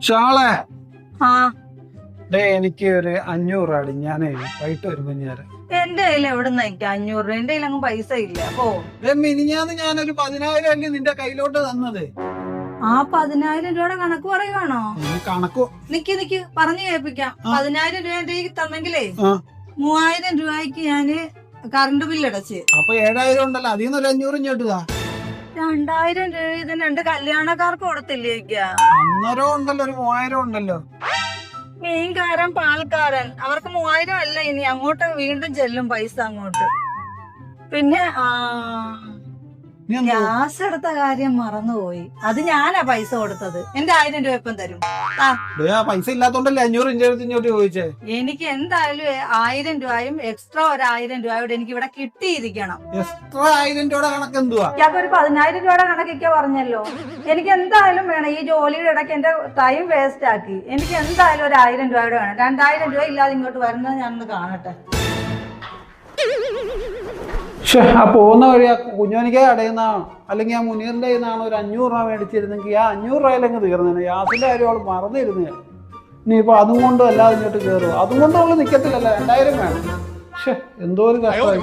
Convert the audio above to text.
ഷാളെ ആ എനിക്ക് ഒരു 500 അടി ഞാനേ വൈകിട്ട് വരുമ്പോ ഞാൻ എന്റെ കയ്യിൽ എവിടെ നിൽക്കാം 500 രൂപ? എന്റെ കയ്യിൽ അങ്ങ് പൈസ ഇല്ല. അപ്പോ മിനിഞ്ഞാന്ന് ഞാനൊരു 10,000 അല്ലേ നിന്റെ കയ്യിലോട്ട് തന്നത്. ആ 10,000 രൂപയുടെ കണക്ക് പറയുവാണോ? കണക്കോ നിക്ക് പറഞ്ഞു കേൾപ്പിക്കാം. 10,000 രൂപ എന്റെ കയ്യിൽ തന്നെങ്കിലേ 3,000 രൂപയ്ക്ക് ഞാന് കറണ്ട് ബില്ല് അടച്ച്. അപ്പൊ 7,000 ഉണ്ടല്ലോ, അതിൽ നിന്ന് 500 ഇങ്ങോട്ടുതാ. 2,000 രൂപ ഇതിന് 2 കല്യാണക്കാർക്ക് കൊടുത്തില്ലേ? അന്നേരം ഉണ്ടല്ലോ ഒരു 3,000 ഉണ്ടല്ലോ. മീൻകാരൻ പാൽക്കാരൻ അവർക്ക് 3,000 അല്ല, ഇനി അങ്ങോട്ട് വീണ്ടും ചെല്ലും പൈസ അങ്ങോട്ട്. പിന്നെ ഗ്യാസ് എടുത്ത കാര്യം മറന്നുപോയി. അത് ഞാനാ പൈസ കൊടുത്തത്. എന്റെ 1000 രൂപ ഇപ്പം തരും. പൈസ ഇല്ലാത്തോണ്ടല്ലേ 500 ഇങ്ങോട്ട് ചോദിച്ചേ. എനിക്ക് എന്തായാലും 1000 രൂപയും എക്സ്ട്രാ 1,000 രൂപയോടെ എനിക്ക് ഇവിടെ കിട്ടിയിരിക്കണം. എക്സ്ട്രാ 1000 രൂപയുടെ കണക്ക് എന്തുവാ? ഒരു 10,000 രൂപയുടെ കണക്കൊക്കെ പറഞ്ഞല്ലോ. എനിക്ക് എന്തായാലും വേണം. ഈ ജോലിയുടെ ഇടയ്ക്ക് എന്റെ ടൈം വേസ്റ്റ് ആക്കി. എനിക്ക് എന്തായാലും 1,000 രൂപയുടെ വേണം. 2,000 രൂപ ഇല്ലാതെ ഇങ്ങോട്ട് വരുന്നത് ഞാനൊന്ന് കാണട്ടെ. ആ പോകുന്ന വഴി ആ കുഞ്ഞോനിക്ക അടയുന്നതാണോ അല്ലെങ്കിൽ ആ മുനീറിന്റെ കയ്യിന്നാണോ ഒരു 500 രൂപ മേടിച്ചിരുന്നെങ്കിൽ ആ 500 രൂപയിലങ്ങ് തീർന്നേനെ. ഗ്യാസിന്റെ കാര്യം അവള് മറന്നിരുന്നേ. ഇനിയിപ്പോ അതും കൊണ്ടും അല്ലാതെ ഇങ്ങോട്ട് കയറും. അതും കൊണ്ട് അവള് നിക്കത്തില്ലല്ലോ, 2,000 വേണം. എന്തോ ഒരു കഷ്ടമായി.